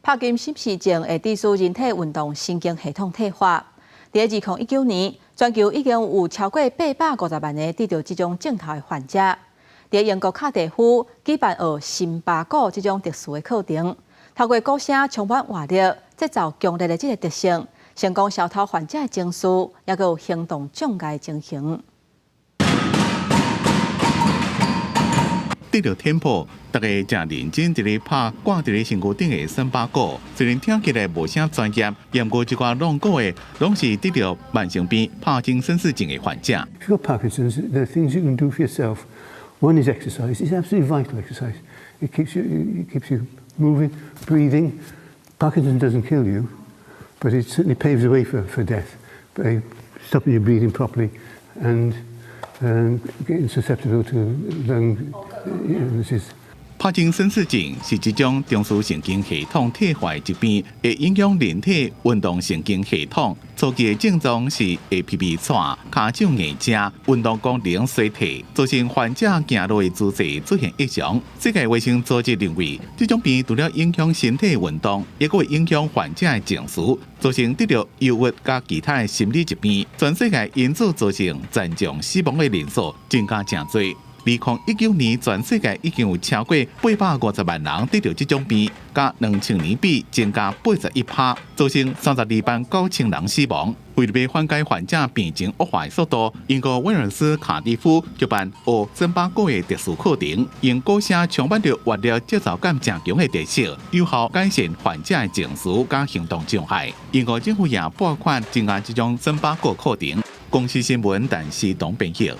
帕金森氏症会致使人体运动神经系统退化。在2019年，全球已经有超过850万个得到这种症头的患者。在英国卡地夫举办学心巴鼓这种特殊的课程，透过鼓声充满活力、制造强烈的这个特性，成功消除患者的情绪，也有行动障碍情形。得到天赋，大家正认真伫咧拍挂伫咧身躯顶的森巴鼓，虽然听起来无啥专业，不过这寡弄鼓的，拢是得到慢性病帕金森氏症的患者。If you've got Parkinson's, there are things you can do for yourself. One is exercise. It's absolutely vital exercise. It keeps you moving, breathing. Parkinson's doesn't kill you, but it certainly paves the way for death by stopping you breathing properly and getting susceptible to lung illnesses. 帕金森氏症是一种中枢神经系统退化的疾病，会影响人体运动神经系统。初期的症状是会皮皮喘、骹手硬正、运动功能衰退，造成患者行路的姿势出现异常。世界卫生组织认为，这种病除了影响身体运动，也会影响患者的情绪，造成得到忧郁加其他的心理疾病。全世界因此造成残障死亡的人数增加真多。2019年，全世界已经有超过850万人得到这种病，甲2000年比增加81%，造成32.9万人死亡。为了要缓解患者病情恶化的速度，英国威尔斯卡迪夫举办学森巴鼓的特殊课程，用鼓声充满着活力、节奏感正强的特色，有效改善患者的情绪甲行动障碍。英国政府也拨款增加这种森巴鼓课程。公司新闻，但是董编辑。